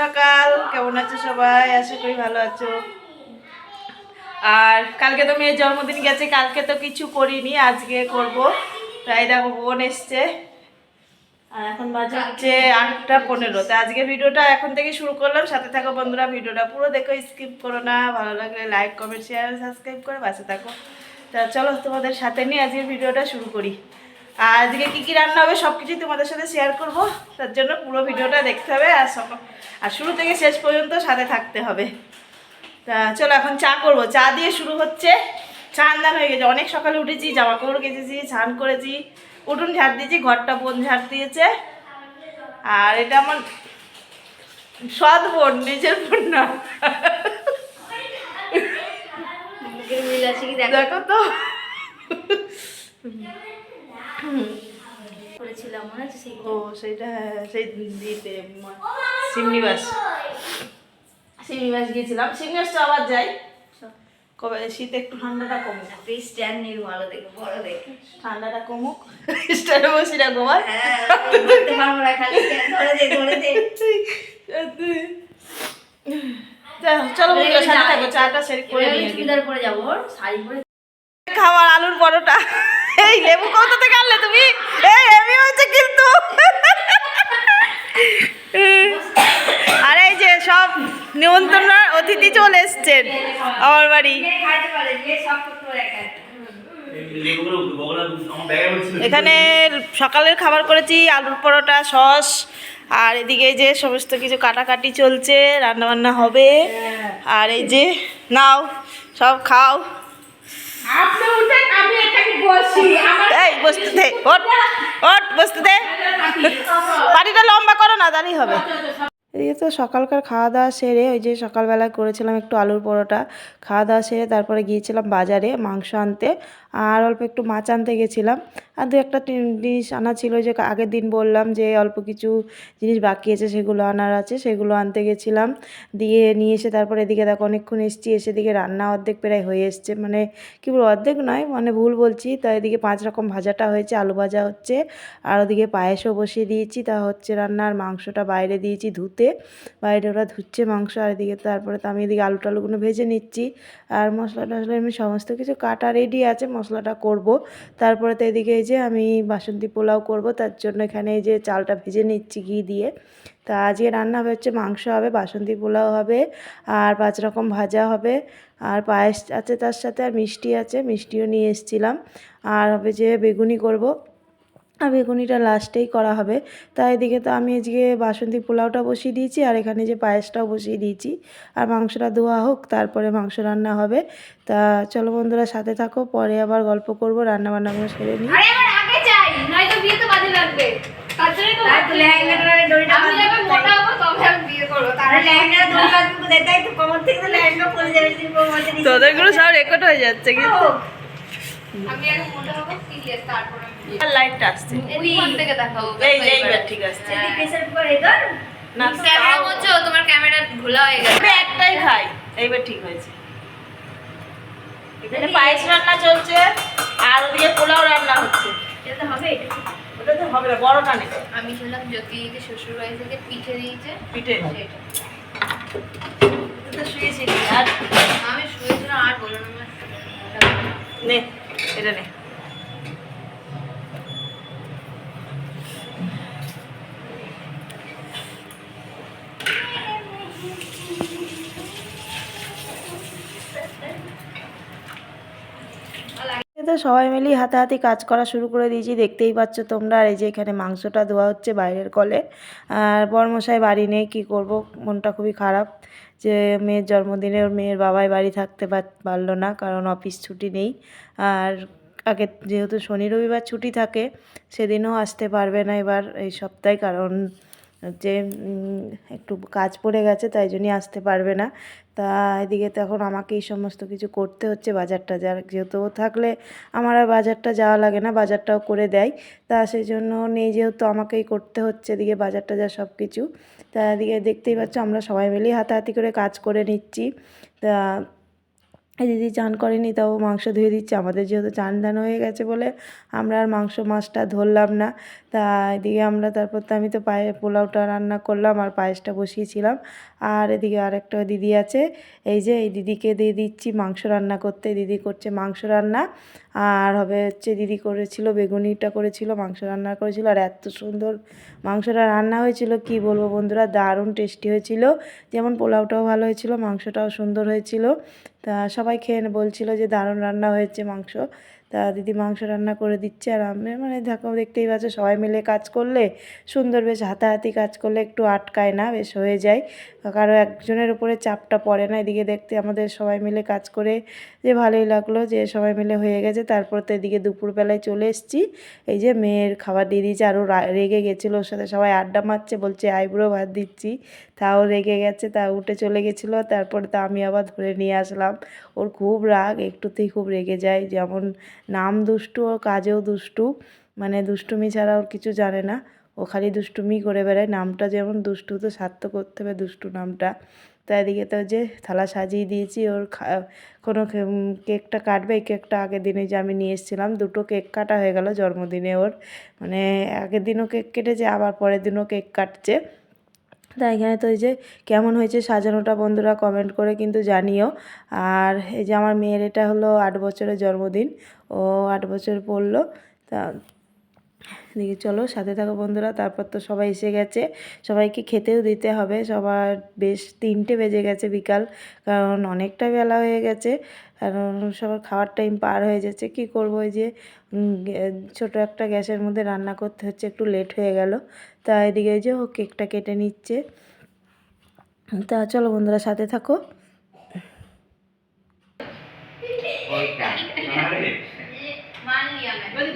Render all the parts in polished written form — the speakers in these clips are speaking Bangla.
সকাল, কেমন আছো সবাই? আশা করি ভালো আছো। আর কালকে তো মেয়ের জন্মদিন গেছে, কালকে তো কিছু করিনি, আজকে করব। তাই দেখো বোন এসছে আর এখন বাজে হচ্ছে 8:15। তো আজকে ভিডিওটা এখন থেকে শুরু করলাম, সাথে থাকো বন্ধুরা, ভিডিওটা পুরো দেখো, স্কিপ করো না। ভালো লাগলে লাইক কমেন্ট শেয়ার সাবস্ক্রাইব করে পাশে থাকো। তা চলো তোমাদের সাথে নিয়ে আজকে ভিডিওটা শুরু করি। আর আজকে কী কী রান্না হবে সব কিছুই তোমাদের সাথে শেয়ার করব, তার জন্য পুরো ভিডিওটা দেখতে হবে আর শুরু থেকে শেষ পর্যন্ত সাথে থাকতে হবে। তা চলো এখন চা করবো, চা দিয়ে শুরু হচ্ছে। স্নান দান হয়ে গেছে, অনেক সকালে উঠেছি, জামা কাপড় কেচেছি, স্নান করেছি, উঠোন ঝাড় দিয়েছি, ঘরটা বোন ঝাড় দিয়েছে। আর এটা আমার সৎ বোন, নিজের বোন না। দেখো তো ও সেইটা সেই দিতে সিমনিবাস গিয়েছিলাম। সিমনিবাস তো আবার যাই কবে, শীতে একটু ঠান্ডাটা কমুক, ঠান্ডাটা কমুক, স্ট্যান্ডে বসি না গোমার। চলো বন্ধুরা সাথে থাকো, চাটা সেরে করে নিয়ে খাবার আলুর পরোটা। এই লেবু কোথা থেকে আনলে তুমি? এই হেভি হয়েছে কিন্তু। আর এই যে সব নিমন্ত্রণ অতিথি চলে এসছেন আমার বাড়ি। এখানে সকালের খাবার করেছি, আলুর পরোটা, সস, আর এদিকে যে সমস্ত কিছু কাটাকাটি চলছে, রান্নাবান্না হবে। আর এই যে নাও সব খাও। এই বসতে দে, ওঠ ওঠ, বসতে দে, পাটিটা লম্বা করো না, দাঁড়িয়ে হবে। এই তো সকালকার খাওয়া দাওয়া সেরে, ওই যে সকালবেলায় করেছিলাম একটু আলুর পরোটা, খাওয়া দাওয়া সেরে তারপরে গিয়েছিলাম বাজারে মাংস আনতে, আর অল্প একটু মাছ আনতে গেছিলাম। আর দু একটা জিনিস আনা ছিল, যে আগের দিন বললাম যে অল্প কিছু জিনিস বাকি আছে, সেগুলো আনার আছে, সেগুলো আনতে গেছিলাম। দিয়ে নিয়ে এসে তারপরে এদিকে দেখো অনেকক্ষণ এসেছি, এসে দিকে রান্না অর্ধেক প্রায় হয়ে এসছে, মানে কী বলবো অর্ধেক নয়, মানে ভুল বলছি। তাই এদিকে 5 রকম ভাজাটা হয়েছে, আলু ভাজা হচ্ছে, আর ওদিকে পায়েসও বসিয়ে দিয়েছি। তা হচ্ছে রান্নার মাংসটা বাইরে দিয়েছি ধুতে, বাইরে ওরা ধুচ্ছে মাংস। আর এদিকে তারপরে তো আমি এদিকে আলু টালুগুলো ভেজে নিচ্ছি, আর মশলা টশলা এমনি সমস্ত কিছু কাটা রেডি আছে, মশলাটা করব। তারপরে তো এদিকে এই যে আমি বাসন্তী পোলাও করব, তার জন্য এখানে এই যে চালটা ভেজে নিচ্ছি ঘি দিয়ে। তা আজকে রান্না হচ্ছে মাংস হবে, বাসন্তী পোলাও হবে, আর 5 রকম ভাজা হবে, আর পায়েস আছে তার সাথে, আর মিষ্টি আছে, মিষ্টিও নিয়ে এসেছিলাম। আর হবে যে বেগুনি করব, আর বেগুনিটা লাস্টেই করা হবে। তাই এদিকে তো আমি আজকে বাসন্তী পোলাওটা বসিয়ে দিয়েছি, আর এখানে যে পায়েসটাও বসিয়ে দিয়েছি, আর মাংসটা ধোয়া হোক, তারপরে মাংস রান্না হবে। তা চলো বন্ধুরা সাথে থাকো, পরে আবার গল্প করব, রান্না বান্নাগুলো সেরে নিই। তোদেরগুলো সব রেকর্ড হয়ে যাচ্ছে কিন্তু। লাইটটা আসছে, এইবার ঠিক আসছে। তোমার ক্যামেরা ঘোলা হয়ে গেছে, একটাই খাই, এইবার ঠিক হয়েছে। এখানে পায়েস রান্না চলছে, আর ওদিকে পোলাও রান্না হচ্ছে। এটা হবে, ওটা তো হবে না, বড়টা নেই। আমি শুনলাম জ্যোতিকে শ্বশুর বাড়ি থেকে পিঠে দিয়েছে, পিঠে সেটা তো শুয়েছিলি, আর আমি শুয়েছিলাম, আর বলো না নে এটা নে। তো সবাই মিলেই হাতাহাতি কাজ করা শুরু করে দিয়েছি, দেখতেই পাচ্ছ তোমরা। আর এই যে এখানে মাংসটা ধোয়া হচ্ছে বাইরের কলে, আর বরমশাই বাড়ি নেই, কি করব, মনটা খুবই খারাপ যে মেয়ের জন্মদিনে ওর মেয়ের বাবাই বাড়ি থাকতে পারলো না, কারণ অফিস ছুটি নেই। আর আগে যেহেতু শনি রবিবার ছুটি থাকে, সেদিনও আসতে পারবে না এবার এই সপ্তাহে, কারণ যে একটু কাজ পড়ে গেছে, তাই জন্যই আসতে পারবে না। তা এদিকে তো এখন আমাকে এই সমস্ত কিছু করতে হচ্ছে, বাজার টাজার, যেহেতু ও থাকলে আমার আর বাজারটা যাওয়া লাগে না, বাজারটাও করে দেয়। তা সেই জন্য নেই যেহেতু আমাকেই করতে হচ্ছে এদিকে বাজার টাজার সব কিছু। তা এদিকে দেখতেই পাচ্ছ আমরা সবাই মিলেই হাতাহাতি করে কাজ করে নিচ্ছি। তা এই দিদি চান করেনি, তাও মাংস ধুয়ে দিচ্ছে। আমাদের যেহেতু চান দান হয়ে গেছে বলে আমরা আর মাছটা ধরলাম না। তা এদিকে আমরা তারপর তো আমি তো পোলাওটা রান্না করলাম আর পায়েসটা বসিয়েছিলাম। আর এদিকে আরেকটা দিদি আছে, এই যে এই দিদিকে দিয়ে দিচ্ছি মাংস রান্না করতে। দিদি করছে মাংস রান্না, আর হবে হচ্ছে দিদি করেছিল বেগুনিটা করেছিল, মাংস রান্না করেছিল। আর এত সুন্দর মাংসটা রান্না হয়েছিল কি বলবো বন্ধুরা, দারুণ টেস্টি হয়েছিল। যেমন পোলাওটাও ভালো হয়েছিল, মাংসটাও সুন্দর হয়েছিল। তা সবাই খেয়ে বলছিল যে দারুণ রান্না হয়েছে মাংস। তা দিদি মাংস রান্না করে দিচ্ছে, আর আমি মানে দেখো দেখতেই পাচ্ছ সবাই মিলে কাজ করলে সুন্দর, বেশ হাতাহাতি কাজ করলে একটু আটকায় না, বেশ হয়ে যায়, কারো একজনের উপরে চাপটা পড়ে না। এদিকে দেখতে আমাদের সবাই মিলে কাজ করে যে ভালোই লাগলো যে সবাই মিলে হয়ে গেছে। তারপর তো এদিকে দুপুরবেলায় চলে এসেছি, এই যে মেয়ের খাবার দিয়ে দিয়েছে। আরও রেগে গেছিলো, ওর সাথে সবাই আড্ডা মারছে, বলছে আইবুড়ো ভাত দিচ্ছি, তাও রেগে গেছে, তা উঠে চলে গেছিলো। তারপরে তো আমি আবার ধরে নিয়ে আসলাম। ওর খুব রাগ, একটুতেই খুব রেগে যায়, যেমন নাম দুষ্টু ও কাজেও দুষ্টু, মানে দুষ্টুমি ছাড়া ওর কিছু জানে না, ও খালি দুষ্টুমি করে বেড়ায়। নামটা যেমন দুষ্টু, তো সার্থক করতে হবে দুষ্টু নামটা। তা এদিকে তো যে থালা সাজিয়ে দিয়েছি, ওর কোনো কেকটা কাটবে। এই কেকটা আগের দিনে যে আমি নিয়ে এসেছিলাম, দুটো কেক কাটা হয়ে গেল জন্মদিনে ওর, মানে আগের দিনও কেক কেটেছে, আবার পরের দিনও কেক কাটছে। তাই এখানে তো এই যে কেমন হয়েছে সাজানোটা বন্ধুরা কমেন্ট করে কিন্তু জানিও। আর এই যে আমার মেয়ের এটা হলো 8 বছরের জন্মদিন, ও 8 বছর পড়লো। তা দেখি চলো সাথে থাকো বন্ধুরা। তারপর তো সবাই এসে গেছে, সবাইকে খেতেও দিতে হবে। সবার বেশ 3টে বেজে গেছে বিকাল, কারণ অনেকটা বেলা হয়ে গেছে, কারণ সবার খাওয়ার টাইম পার হয়ে যাচ্ছে। কি করব, এই যে ছোট একটা গ্যাসের মধ্যে রান্না করতে হচ্ছে, একটু লেট হয়ে গেল। তা এদিকে যে ও কেকটা কেটে নিচ্ছে। তা চলো বন্ধুরা সাথে থাকো। मान लिया मैं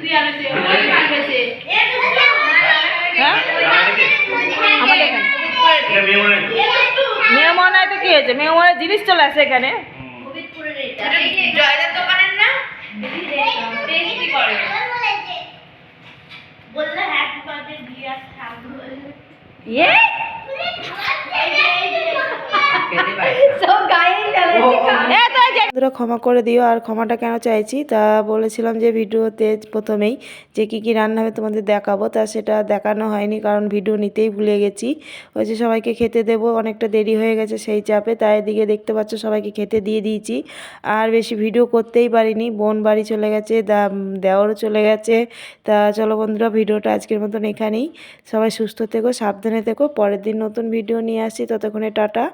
হ্যাঁ আমাদের এখানে মেহমানায় তো কি হয়েছে, মেহমানের জিনিস চলে আসে এখানে। জয়দার দোকানের না টেস্টি করে বললে হ্যাপি বার্থডে দিয়া খাবো ইয়ে বন্ধুরা ক্ষমা করে দিও। আর ক্ষমাটা কেন চাইছি, তা বলেছিলাম যে ভিডিওতে প্রথমেই যে কী কী রান্না হবে তোমাদের দেখাবো, তা সেটা দেখানো হয়নি, কারণ ভিডিও নিতেই ভুলে গেছি। ওই যে সবাইকে খেতে দেবো, অনেকটা দেরি হয়ে গেছে সেই চাপে, তাই এদিকে দেখতে পাচ্ছ সবাইকে খেতে দিয়ে দিয়েছি। আর বেশি ভিডিও করতেই পারিনি, বোন বাড়ি চলে গেছে, দেওরও চলে গেছে। তা চলো বন্ধুরা ভিডিওটা আজকের মতন এখানেই। সবাই সুস্থ থেকো, সাবধানে থেকো, পরের দিন নতুন ভিডিও নিয়ে আসছি, ততক্ষণে টাটা।